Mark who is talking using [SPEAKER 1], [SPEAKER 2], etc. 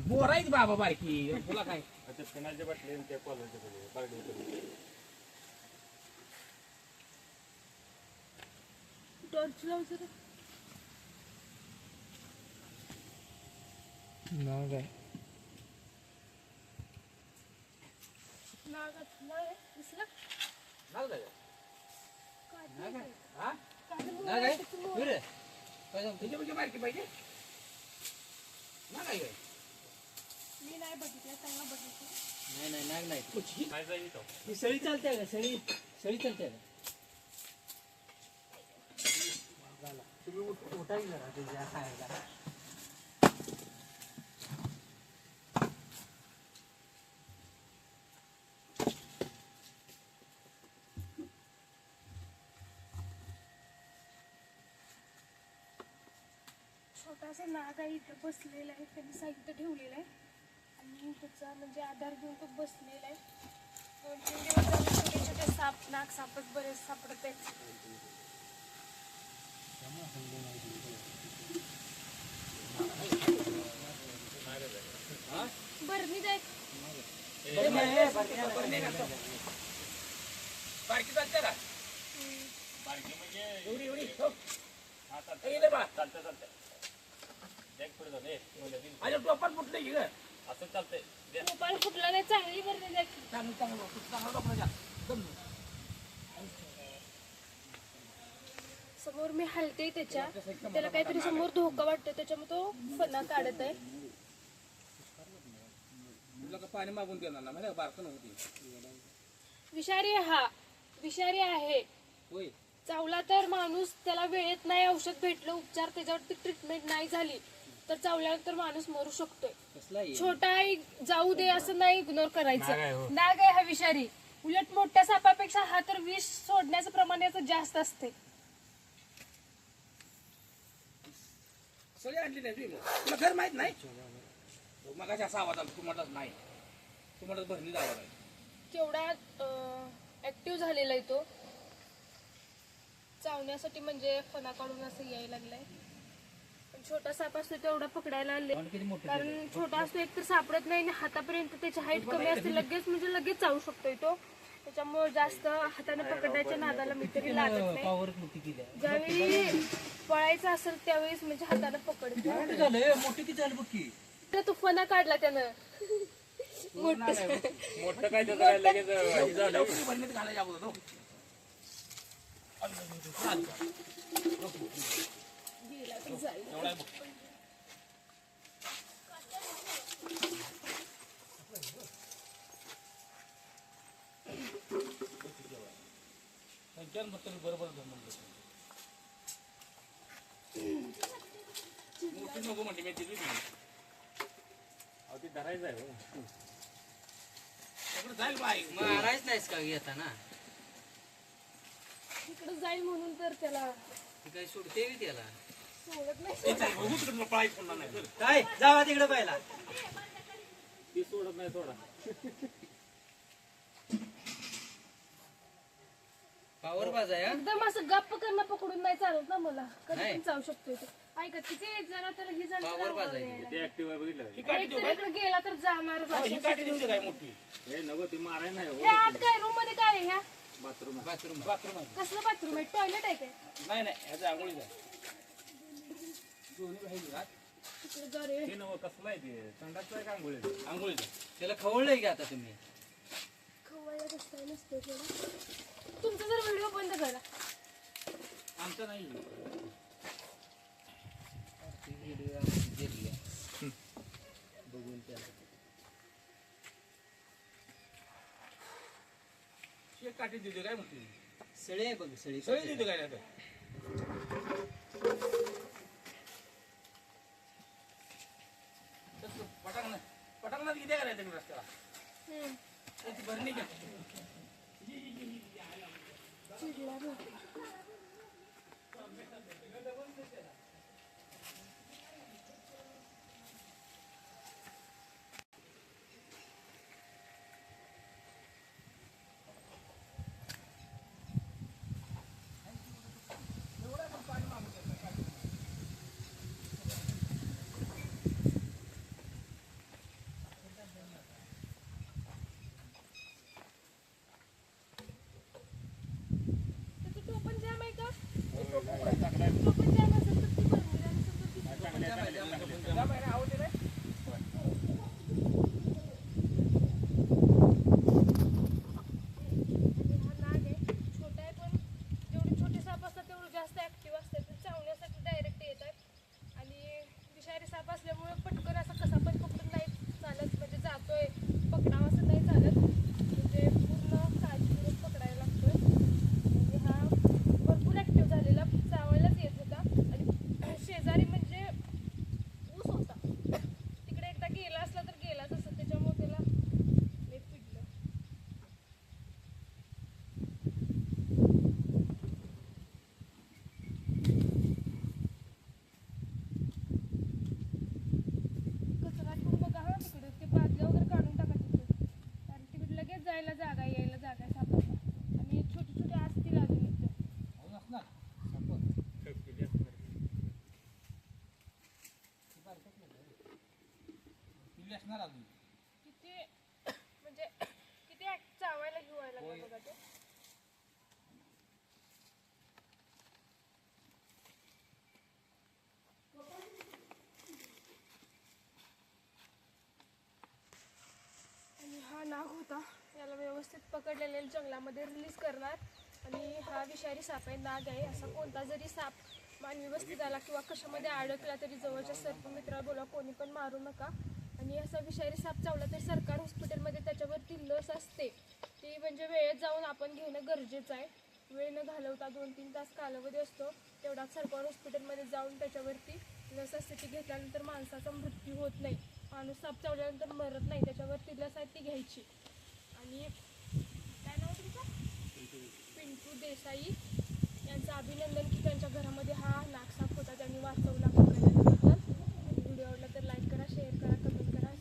[SPEAKER 1] बोरायच बाबा बारकी तुला काय
[SPEAKER 2] पिण्याच्या बाटली त्या कॉलेजच्या बारडी
[SPEAKER 3] टॉर्च लाव जरा.
[SPEAKER 4] नाग आहे.
[SPEAKER 3] नागात नाग आहे, दिसलं?
[SPEAKER 1] नाग आहे
[SPEAKER 3] काय ते?
[SPEAKER 1] हा
[SPEAKER 3] काय ते
[SPEAKER 4] नाग आहे?
[SPEAKER 3] त्याचं मोर.
[SPEAKER 4] बरं. काय सांगतो?
[SPEAKER 1] त्याच्यापेक्षा बारकी पाहिजे नाग आहे काय
[SPEAKER 3] मी नाही बघितलं, चांगला बघितलं.
[SPEAKER 4] नाही नाही नाग नाही.
[SPEAKER 1] कुठची?
[SPEAKER 2] काय जाईल तो
[SPEAKER 4] ही सळी चालते का? सळी सळी चालते का? तुम्ही उठा की जरा त्याच्या खायला.
[SPEAKER 3] छोटासा नाग आहे इथं बसलेला आहे, त्यांनी साहित्य ठेवलेलं आहे आणि त्याचा म्हणजे आधार घेऊन तो बसलेला आहे. 2-3 दिवस झाले छोटे छोटे साप नाग सापच बरेच सापडत आहेत. बरं जाय
[SPEAKER 1] बारकी चालते का
[SPEAKER 2] बारकी म्हणजे
[SPEAKER 1] एवढी एवढी हो.
[SPEAKER 2] हा
[SPEAKER 1] इकडे बा.
[SPEAKER 2] चालतं चालतं देख पुढे जाऊ दे मुलं दिली.
[SPEAKER 1] अरे टोपण फुटलं की ग
[SPEAKER 2] असं चालतंय दे.
[SPEAKER 3] गोपाल फुटला नाही, चांगली बरं जाय.
[SPEAKER 1] चांगलं चांगलं चांगलं टोपण द्या दम
[SPEAKER 3] समोर मी हलते त्याच्या, त्याला काहीतरी समोर धोका वाटतो, त्याच्यामुळे तो फणा काढत आहे.
[SPEAKER 1] तुला का पाणी मागून देणार ना माहिती बारकं नव्हती
[SPEAKER 3] विषारी हा विषारी आहे.
[SPEAKER 1] होय
[SPEAKER 3] चावला तर माणूस त्याला वेळेत नाही औषध भेटलं, उपचार त्याच्यावरती ट्रीटमेंट नाही झाली तर चावल्यानंतर माणूस मरू शकतोय.
[SPEAKER 4] कसला आहे?
[SPEAKER 3] छोटा आहे जाऊ दे असं नाही इग्नोर
[SPEAKER 2] नाग आहे
[SPEAKER 3] करायचं.
[SPEAKER 2] हो.
[SPEAKER 3] नाग आहे हा विषारी. उलट मोठ्या सापापेक्षा हा तर विष सोडण्याचं प्रमाण याचं जास्त असते.
[SPEAKER 1] सगळे आणली नाही तुला घर माहित नाही मग असा आवाज आला तुम्हालाच नाही तुम्हालाच भरणी जावं नाही
[SPEAKER 3] केवढा ऍक्टिव्ह झालेला आहे तो, चावण्यासाठी म्हणजे फणा काढून असं यायला लागलाय. पण छोटा साप असतो तेवढा पकडायला आले,
[SPEAKER 4] किती मोठं
[SPEAKER 3] कारण छोटा असतो एक तर सापडत नाही आणि हातापर्यंत त्याची हाईट कमी असते, लगेच म्हणजे लगेच चावू शकतोय तो. त्याच्यामुळे जास्त हाताने पकडण्याच्या नादाला मी तरी लागत नाही.
[SPEAKER 4] पावर मोठी किती आहे?
[SPEAKER 3] ज्यावेळी पळायचं असेल त्यावेळेस म्हणजे हाताने पकडते.
[SPEAKER 4] मोठी झालं मोठी किती झाली बघ की.
[SPEAKER 3] तर तो फणा काढला त्यानं.
[SPEAKER 2] मोठं काय त्याचं काय लगेच हे झालं.
[SPEAKER 1] लवकर भरणीत घालायला अगोदर हो.
[SPEAKER 3] गेला तर जाईल.
[SPEAKER 1] एवढा आहे बघ. त्यांच्यावर मग तरी बरोबर जमलं. मोठी नको म्हणते मी दिली नाही.
[SPEAKER 2] अहो ती धरायचं आहे हो.
[SPEAKER 1] सगळं जाईल बाई
[SPEAKER 4] मारायच नाहीस का येताना?
[SPEAKER 3] तिकडे जाईल म्हणून तर त्याला
[SPEAKER 4] ती काय सोडते की त्याला?
[SPEAKER 3] सोडत नाही.
[SPEAKER 1] बघू तिकडे पळायच पुन्हा नाही
[SPEAKER 4] काय जावा तिकडे पहिला.
[SPEAKER 2] ती सोडत नाही थोडा.
[SPEAKER 4] पावर बाज आहे हा?
[SPEAKER 3] एकदम असं गप्प करणं पकडून नाही चालत ना मला, कधी
[SPEAKER 4] नाही.
[SPEAKER 3] पण चावू शकतोय तो. ऐका किती जरा तर हे झालं
[SPEAKER 4] पावर बाज आहे.
[SPEAKER 3] तर
[SPEAKER 2] ते ऍक्टिव्ह आहे बघितलं
[SPEAKER 1] ही काठी
[SPEAKER 3] एक
[SPEAKER 1] देऊ
[SPEAKER 3] तर
[SPEAKER 1] काय
[SPEAKER 3] इकडे गेला तर जाणार
[SPEAKER 1] ही काठी देऊ दे काय मोठी
[SPEAKER 2] हे नको ती माराय नाही
[SPEAKER 3] हे आत काय रूम मध्ये काय आहे ह्या?
[SPEAKER 2] बाथरूम
[SPEAKER 4] बाथरूम
[SPEAKER 1] बाथरूम आहे
[SPEAKER 3] कसलं बाथरूम आहे? टॉयलेट आहे काय?
[SPEAKER 1] नाही नाही ह्याचा आंघोळीच आहे दोन्ही बाहेर घात.
[SPEAKER 3] तिकडे जा रे.
[SPEAKER 2] हे नवं कसलं आहे ते संडासचं आहे का आंघोळीचं?
[SPEAKER 1] आंघोळीच आहे.
[SPEAKER 4] त्याला खवळलंय की आता तुम्ही?
[SPEAKER 3] खवळला रस्ता नसतो थोडा. तुमचा जर व्हिडिओ बंद करा.
[SPEAKER 1] आमचं नाही
[SPEAKER 4] बघून त्याला
[SPEAKER 1] एक काठी देऊ दे काय म्हणते
[SPEAKER 4] सळी आहे बघ सळी.
[SPEAKER 1] सगळी देऊ दे काय नाही पटांगणात किती करायचं तिकडे रस्त्याला त्याची भरणी घ्या
[SPEAKER 3] चिडला बघ.
[SPEAKER 1] असणार अजून.
[SPEAKER 3] किती म्हणजे किती चावायला घेवायला
[SPEAKER 1] होय.
[SPEAKER 3] बघा ते. आणि हा नाग होता, याला व्यवस्थित पकडलेले जंगलामध्ये रिलीज करणार. आणि हा विषारी साप आहे, नाग आहे. असा कोणता जरी साप मानवी वस्तीत आला किंवा कशामध्ये अडकला तरी जवळच्या सर्पमित्राला बोला, कोणी पण मारू नका. आणि असा विषारी साप चावला तर सरकार हॉस्पिटलमध्ये त्याच्यावरती लस असते, ती म्हणजे वेळेत जाऊन आपण घेणं गरजेचं आहे. वेळ न घालवता 2-3 तास कालावधी असतो, तेवढाच सरकार हॉस्पिटलमध्ये जाऊन त्याच्यावरती लस असते, ती घेतल्यानंतर माणसाचा मृत्यू होत नाही. माणूस साप चावल्यानंतर मरत नाही, त्याच्यावरती लस आहे ती घ्यायची. आणि काय नाव तुमचं? पिंटू देसाई यांचं अभिनंदन की त्यांच्या घरामध्ये हा नागसाप होता, त्यांनी वाचवला. पकडल्यानंतर. आणि व्हिडिओ आवडला तर लाईक करा, शेअर करा, कमेंट करा.